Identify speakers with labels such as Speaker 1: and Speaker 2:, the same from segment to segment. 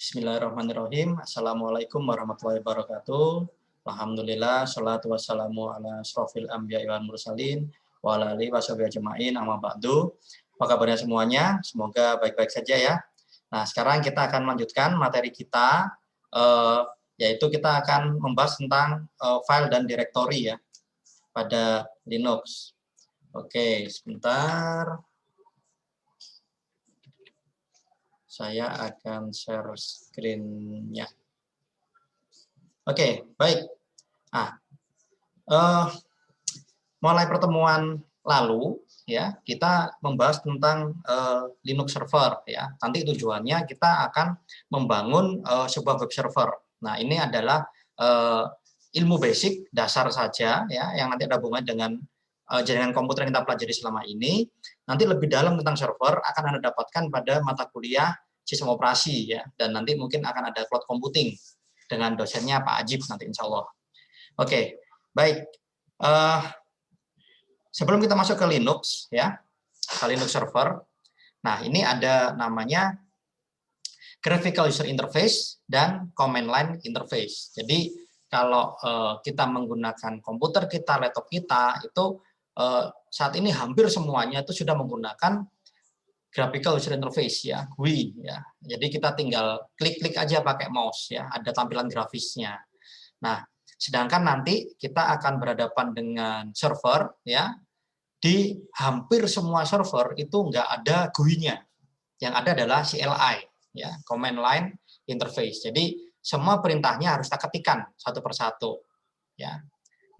Speaker 1: Bismillahirrahmanirrahim. Assalamualaikum warahmatullahi wabarakatuh. Alhamdulillah, salatu wassalamu ala asrofil anbiya wal mursalin wa ala alihi washabihi ajma'in, amma ba'du. Apa kabarnya semuanya? Semoga baik-baik saja ya. Nah, sekarang kita akan melanjutkan materi kita, yaitu kita akan membahas tentang file dan directory ya pada Linux. Oke, sebentar. Saya akan share screen-nya. Oke, baik. Nah, mulai pertemuan lalu ya kita membahas tentang Linux server ya. Nanti tujuannya kita akan membangun sebuah web server. Nah, ini adalah ilmu basic dasar saja ya yang nanti ada hubungannya dengan jaringan komputer yang kita pelajari selama ini. Nanti lebih dalam tentang server akan Anda dapatkan pada mata kuliah sistem operasi ya, dan nanti mungkin akan ada cloud computing dengan dosennya Pak Ajib nanti insya Allah. Oke, baik. Sebelum kita masuk ke Linux ya, ke Linux server. Nah, ini ada namanya graphical user interface dan command line interface. Jadi kalau kita menggunakan komputer kita, laptop kita itu saat ini hampir semuanya itu sudah menggunakan graphical user interface ya, GUI ya. Jadi kita tinggal klik-klik aja pakai mouse ya, ada tampilan grafisnya. Nah, sedangkan nanti kita akan berhadapan dengan server ya. Di hampir semua server itu nggak ada GUI-nya. Yang ada adalah CLI ya, command line interface. Jadi semua perintahnya harus kita ketikkan satu persatu ya.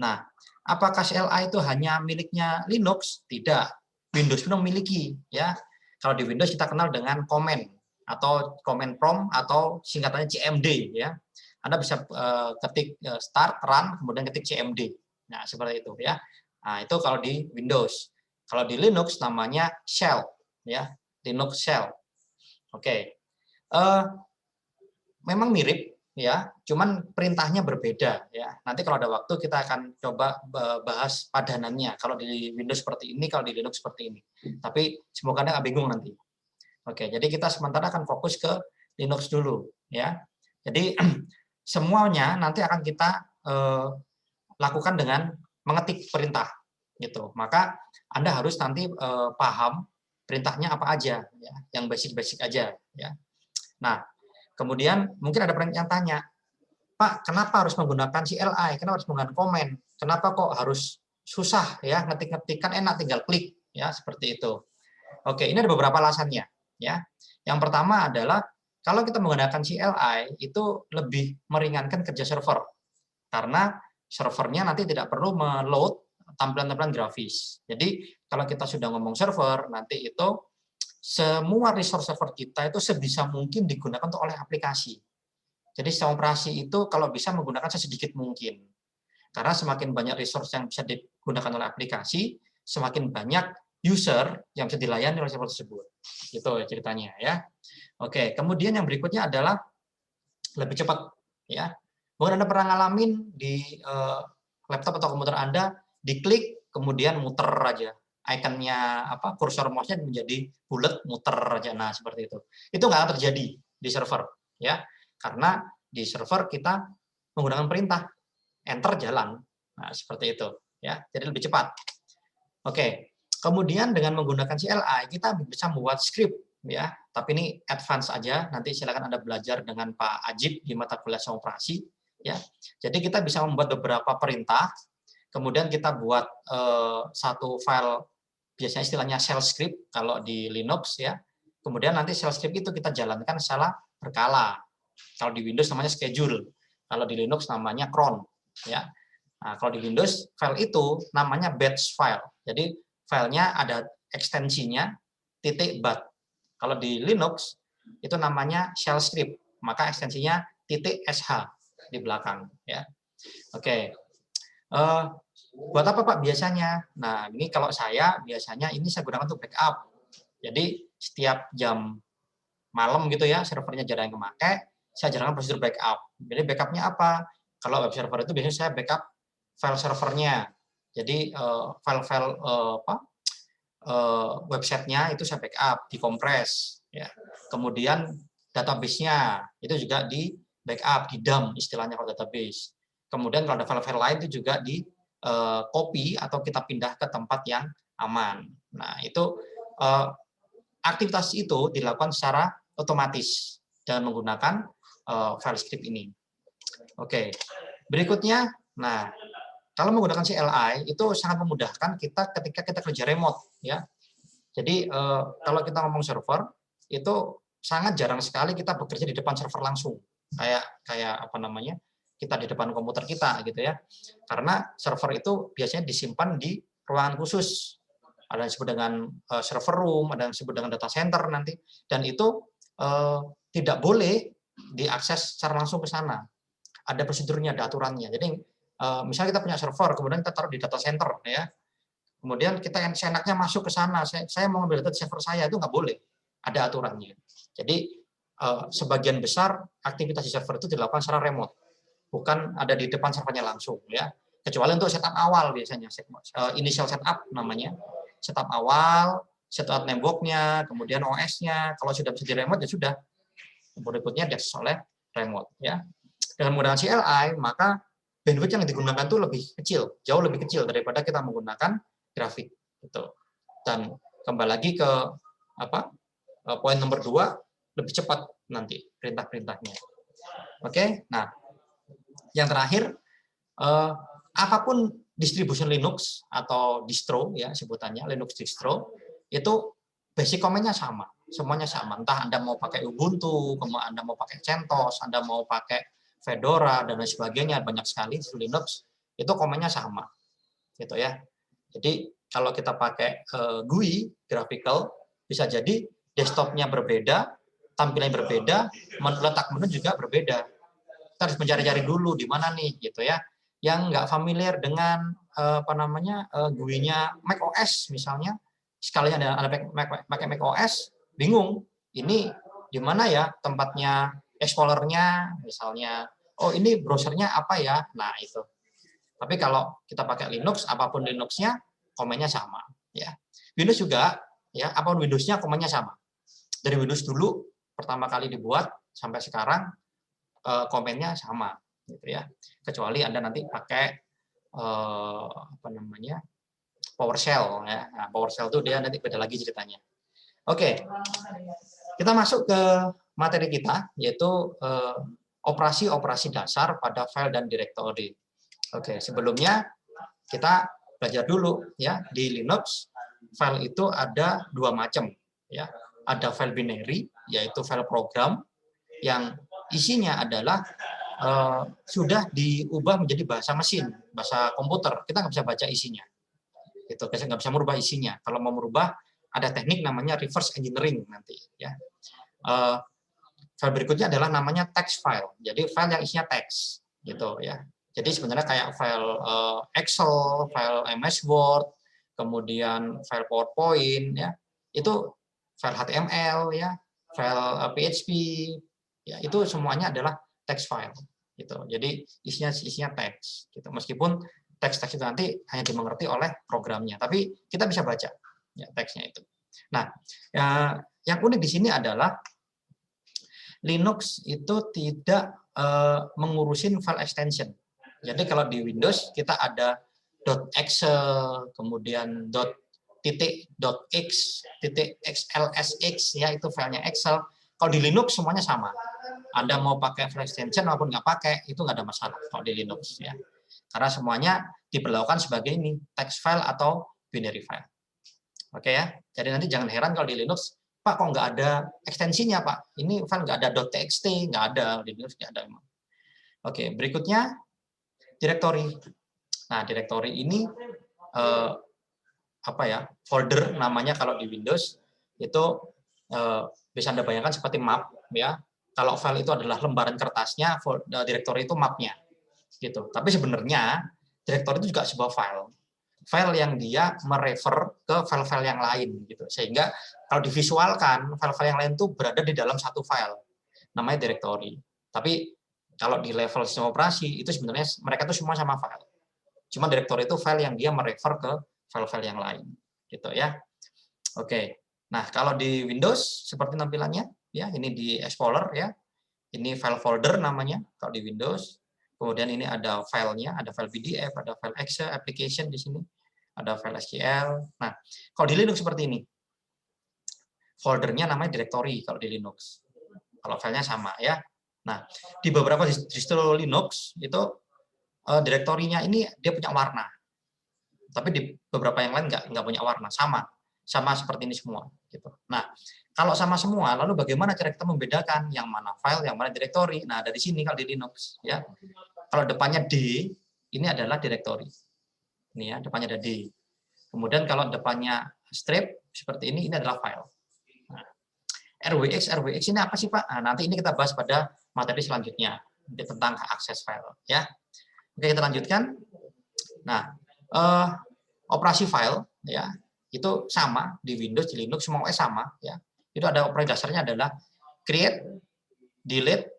Speaker 1: Nah, apakah CLI itu hanya miliknya Linux? Tidak. Windows pun memiliki ya. Kalau di Windows kita kenal dengan command atau command prompt atau singkatannya CMD ya. Anda bisa ketik start, run, kemudian ketik CMD. Nah, seperti itu ya. Nah, itu kalau di Windows. Kalau di Linux namanya shell ya, Linux shell. Oke. Memang mirip ya, cuman perintahnya berbeda ya. Nanti kalau ada waktu kita akan coba bahas padanannya. Kalau di Windows seperti ini, kalau di Linux seperti ini. Tapi semoga Anda nggak bingung nanti. Oke, jadi kita sementara akan fokus ke Linux dulu ya. Jadi semuanya nanti akan kita lakukan dengan mengetik perintah gitu. Maka Anda harus nanti paham perintahnya apa aja ya, yang basic-basic aja ya. Nah, kemudian mungkin ada yang tanya, Pak, kenapa harus menggunakan CLI? Kenapa harus menggunakan comment? Kenapa kok harus susah ya, ngetik-ngetik kan enak tinggal klik ya, seperti itu. Oke, ini ada beberapa alasannya ya. Yang pertama adalah kalau kita menggunakan CLI itu lebih meringankan kerja server. Karena servernya nanti tidak perlu meload tampilan-tampilan grafis. Jadi kalau kita sudah ngomong server, nanti itu semua resource server kita itu sebisa mungkin digunakan untuk oleh aplikasi. Jadi sistem operasi itu kalau bisa menggunakan sesedikit mungkin. Karena semakin banyak resource yang bisa digunakan oleh aplikasi, semakin banyak user yang bisa dilayani oleh server tersebut. Itu ceritanya ya. Oke, kemudian yang berikutnya adalah lebih cepat ya. Mungkin Anda pernah ngalamin di laptop atau komputer Anda diklik kemudian muter aja. Ikonnya apa kursor mouse-nya menjadi bulat muter aja. Nah, seperti itu. Itu nggak akan terjadi di server ya. Karena di server kita menggunakan perintah enter jalan. Nah, seperti itu ya. Jadi lebih cepat. Oke. Kemudian dengan menggunakan CLI kita bisa membuat script ya. Tapi ini advance aja. Nanti silakan Anda belajar dengan Pak Ajib di mata kuliah sistem operasi ya. Jadi kita bisa membuat beberapa perintah. Kemudian kita buat satu file, biasanya istilahnya shell script kalau di Linux ya. Kemudian nanti shell script itu kita jalankan secara berkala. Kalau di Windows namanya schedule, kalau di Linux namanya cron ya. Nah, kalau di Windows file itu namanya batch file. Jadi filenya ada ekstensinya .bat. Kalau di Linux itu namanya shell script, maka ekstensinya .sh di belakang ya. Oke. Buat apa Pak biasanya? Nah, ini kalau saya biasanya ini saya gunakan untuk backup. Jadi setiap jam malam gitu ya, servernya jarang yang kemakai, saya jalankan prosedur backup. Jadi backupnya apa? Kalau web server itu biasanya saya backup file servernya. Jadi file-file websitenya itu saya backup, dikompres. Ya. Kemudian database-nya itu juga di backup, di dump istilahnya kalau database. Kemudian kalau ada file-file lain itu juga di copy atau kita pindah ke tempat yang aman. Nah, itu aktivitas itu dilakukan secara otomatis dengan menggunakan file script ini. Oke, berikutnya, nah kalau menggunakan CLI itu sangat memudahkan kita ketika kita kerja remote, ya. Jadi kalau kita ngomong server itu sangat jarang sekali kita bekerja di depan server langsung, kayak apa namanya, kita di depan komputer kita gitu ya. Karena server itu biasanya disimpan di ruangan khusus. Ada yang disebut dengan server room, ada yang disebut dengan data center nanti, dan itu tidak boleh diakses secara langsung ke sana. Ada prosedurnya, ada aturannya. Jadi misalnya kita punya server, kemudian kita taruh di data center, ya. Kemudian kita yang seenaknya masuk ke sana, saya mau ambil data di server saya, itu nggak boleh. Ada aturannya. Jadi sebagian besar aktivitas di server itu dilakukan secara remote, bukan ada di depan servernya langsung, ya. Kecuali untuk setup awal biasanya, initial setup namanya, setup awal, setup network-nya, kemudian OS-nya. Kalau sudah bisa di remote ya sudah, berikutnya diakses oleh remote, ya. Dengan menggunakan CLI, maka bandwidth yang digunakan itu lebih kecil, jauh lebih kecil daripada kita menggunakan grafik, gitu. Dan kembali lagi ke poin nomor 2, lebih cepat nanti perintah-perintahnya. Oke, nah yang terakhir, apapun distribution Linux atau distro, ya sebutannya Linux distro, itu basic command-nya sama, semuanya sama. Entah Anda mau pakai Ubuntu, Anda mau pakai CentOS, Anda mau pakai Fedora dan lain sebagainya, banyak sekali di Linux itu command-nya sama, gitu ya. Jadi kalau kita pakai GUI graphical, bisa jadi desktop-nya berbeda, tampilannya berbeda, letak menu juga berbeda. Kita harus mencari-cari dulu di mana nih, gitu ya. Yang nggak familiar dengan GUI-nya macOS misalnya, sekalinya ada pakai macOS, bingung. Ini di mana ya tempatnya Explorer-nya misalnya. Oh, ini browsernya apa ya? Nah, itu. Tapi kalau kita pakai Linux, apapun Linux-nya, komennya sama, ya. Windows juga, ya, apapun Windows-nya komennya sama. Dari Windows dulu pertama kali dibuat sampai sekarang komennya sama, gitu ya. Kecuali Anda nanti pakai PowerShell, ya. Nah, PowerShell itu dia nanti beda lagi ceritanya. Oke. Kita masuk ke materi kita, yaitu operasi-operasi dasar pada file dan directory. Oke, sebelumnya kita belajar dulu ya, di Linux file itu ada dua macam ya. Ada file binary, yaitu file program yang isinya adalah sudah diubah menjadi bahasa mesin, bahasa komputer. Kita nggak bisa baca isinya. Itu nggak bisa merubah isinya. Kalau mau merubah ada teknik namanya reverse engineering nanti ya. File berikutnya adalah namanya text file. Jadi file yang isinya teks gitu ya. Jadi sebenarnya kayak file Excel, file MS Word, kemudian file PowerPoint ya. Itu file HTML ya, file PHP ya, itu semuanya adalah text file gitu. Jadi isinya teks gitu. Meskipun teks-teks itu nanti hanya dimengerti oleh programnya, tapi kita bisa baca ya teksnya itu. Nah, yang unik di sini adalah Linux itu tidak mengurusin file extension. Jadi kalau di Windows kita ada .excel, kemudian .x, .xlsx ya, itu filenya Excel. Kalau di Linux semuanya sama. Anda mau pakai file extension maupun nggak pakai, itu nggak ada masalah kalau di Linux ya. Karena semuanya diperlakukan sebagai ini text file atau binary file. Oke ya. Jadi nanti jangan heran kalau di Linux, Pak kok nggak ada ekstensinya Pak? Ini file nggak ada .txt, nggak ada di Linux, nggak ada memang. Oke, berikutnya directory. Nah, directory ini folder namanya kalau di Windows itu bisa Anda bayangkan seperti map ya. Kalau file itu adalah lembaran kertasnya, directory itu mapnya gitu. Tapi sebenarnya directory itu juga sebuah file yang dia merefer ke file-file yang lain gitu. Sehingga kalau divisualkan file-file yang lain itu berada di dalam satu file namanya directory. Tapi kalau di level sistem operasi itu sebenarnya mereka itu semua sama file. Cuma directory itu file yang dia merefer ke file-file yang lain gitu ya. Oke. Nah, kalau di Windows seperti tampilannya ya, ini di Explorer ya. Ini file folder namanya kalau di Windows. Kemudian ini ada filenya, ada file PDF, ada file Excel, application di sini, ada file SQL. Nah, kalau di Linux seperti ini. Foldernya namanya directory kalau di Linux. Kalau filenya sama ya. Nah, di beberapa distro Linux itu direktorinya ini dia punya warna. Tapi di beberapa yang lain nggak punya warna, sama seperti ini semua gitu. Nah, kalau sama semua, lalu bagaimana cara kita membedakan yang mana file, yang mana directory? Nah, dari sini kalau di Linux ya. Kalau depannya D, ini adalah directory. Ini ya, depannya ada D. Kemudian kalau depannya strip seperti ini adalah file. Nah, RWX ini apa sih, Pak? Nah, nanti ini kita bahas pada materi selanjutnya tentang akses file ya. Oke, kita lanjutkan. Nah, operasi file ya itu sama di Windows, di Linux, semua OS sama ya. Itu ada operasi dasarnya adalah create, delete,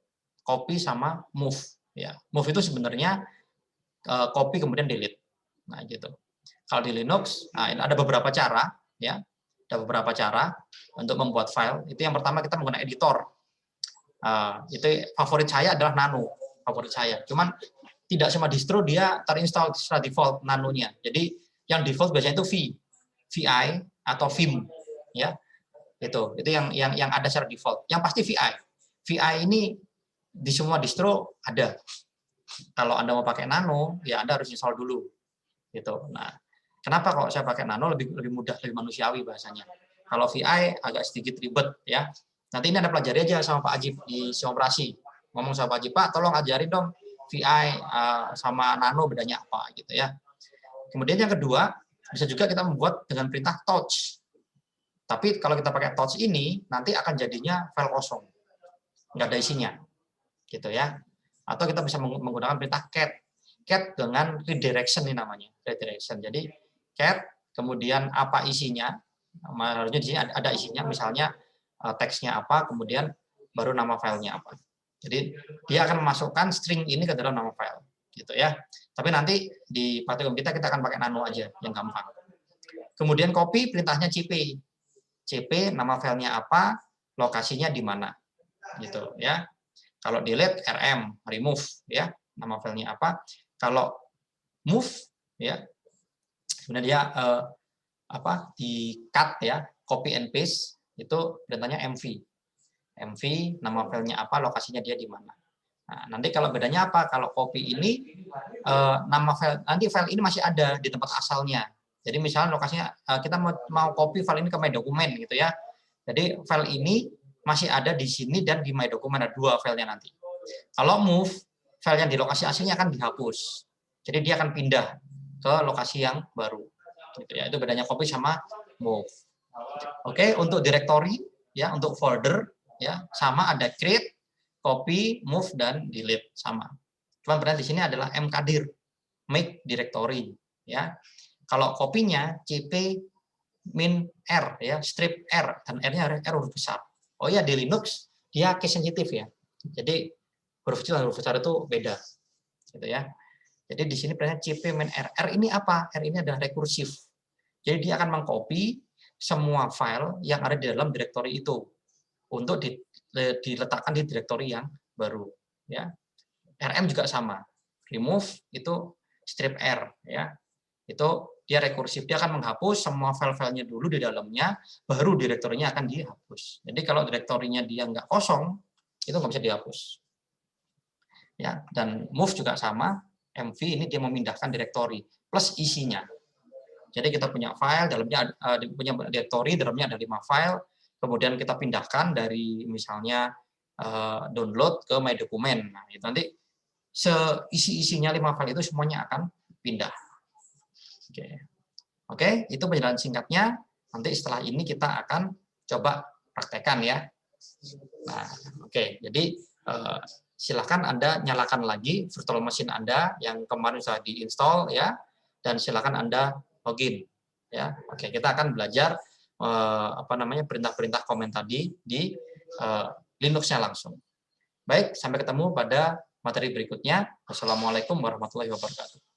Speaker 1: copy sama move ya. Move itu sebenarnya copy kemudian delete. Nah, gitu. Kalau di Linux, nah, ada beberapa cara ya. Ada beberapa cara untuk membuat file. Itu yang pertama kita menggunakan editor. Itu favorit saya adalah Nano, favorit saya. Cuman tidak semua distro dia terinstall secara default Nano-nya. Jadi yang default biasanya itu VI atau Vim ya. Itu yang ada secara default. Yang pasti VI. VI ini di semua distro ada. Kalau Anda mau pakai Nano, ya Anda harus install dulu. Gitu. Nah, kenapa kalau saya pakai Nano lebih mudah, lebih manusiawi bahasanya. Kalau VI agak sedikit ribet ya. Nanti ini Anda pelajari aja sama Pak Ajib di Sioperasi. Ngomong sama Pak Ajib, Pak, tolong ajarin dong VI sama Nano bedanya apa gitu ya. Kemudian yang kedua, bisa juga kita membuat dengan perintah touch. Tapi kalau kita pakai touch ini, nanti akan jadinya file kosong. Nggak ada isinya. Gitu ya. Atau kita bisa menggunakan perintah cat. Cat dengan redirection ini namanya. Redirection. Jadi cat, kemudian apa isinya. Harusnya di sini ada isinya, misalnya teksnya apa, kemudian baru nama filenya apa. Jadi dia akan memasukkan string ini ke dalam nama file. Gitu ya. Tapi nanti di praktikum kita akan pakai Nano aja yang gampang. Kemudian copy perintahnya cp. CP nama filenya apa, lokasinya di mana. Gitu ya. Kalau delete rm, remove ya, nama filenya apa. Kalau move ya. Sebenarnya dia di cut ya, copy and paste itu perintahnya mv. mv nama filenya apa, lokasinya dia di mana. Nah, nanti kalau bedanya apa? Kalau copy ini nama file, nanti file ini masih ada di tempat asalnya. Jadi misalnya lokasinya kita mau copy file ini ke My Document gitu ya. Jadi file ini masih ada di sini dan di My Document, ada dua filenya nanti. Kalau move, file yang di lokasi aslinya akan dihapus. Jadi dia akan pindah ke lokasi yang baru. Gitu ya. Itu bedanya copy sama move. Oke, untuk directory ya, untuk folder ya sama, ada create, copy, move, dan delete sama. Cuma berarti di sini adalah mkdir, make directory ya. Kalau kopinya cp min r ya, strip r, dan r-nya R huruf besar. Oh iya, di Linux dia case sensitif ya. Jadi huruf kecil dan huruf besar itu beda. Gitu ya. Jadi di sini perintah cp min r. R ini apa? R ini adalah rekursif. Jadi dia akan mengcopy semua file yang ada di dalam directory itu untuk diletakkan di directory yang baru ya. RM juga sama. Remove itu strip R ya. Itu dia rekursif, dia akan menghapus semua file-filenya dulu di dalamnya, baru direktorinya akan dihapus. Jadi kalau direktorinya dia nggak kosong, itu nggak bisa dihapus. Ya, dan move juga sama, MV ini dia memindahkan direktori plus isinya. Jadi kita punya file, dalamnya punya direktori, dalamnya ada 5 file, kemudian kita pindahkan dari misalnya download ke My Document. Nah, itu nanti seisi-isinya 5 file itu semuanya akan pindah. Oke, itu penjelasan singkatnya. Nanti setelah ini kita akan coba praktekkan ya. Nah, oke. Jadi silakan Anda nyalakan lagi virtual machine Anda yang kemarin sudah diinstal ya, dan silakan Anda login ya. Oke, kita akan belajar perintah-perintah komen tadi di Linux-nya langsung. Baik, sampai ketemu pada materi berikutnya. Wassalamualaikum warahmatullahi wabarakatuh.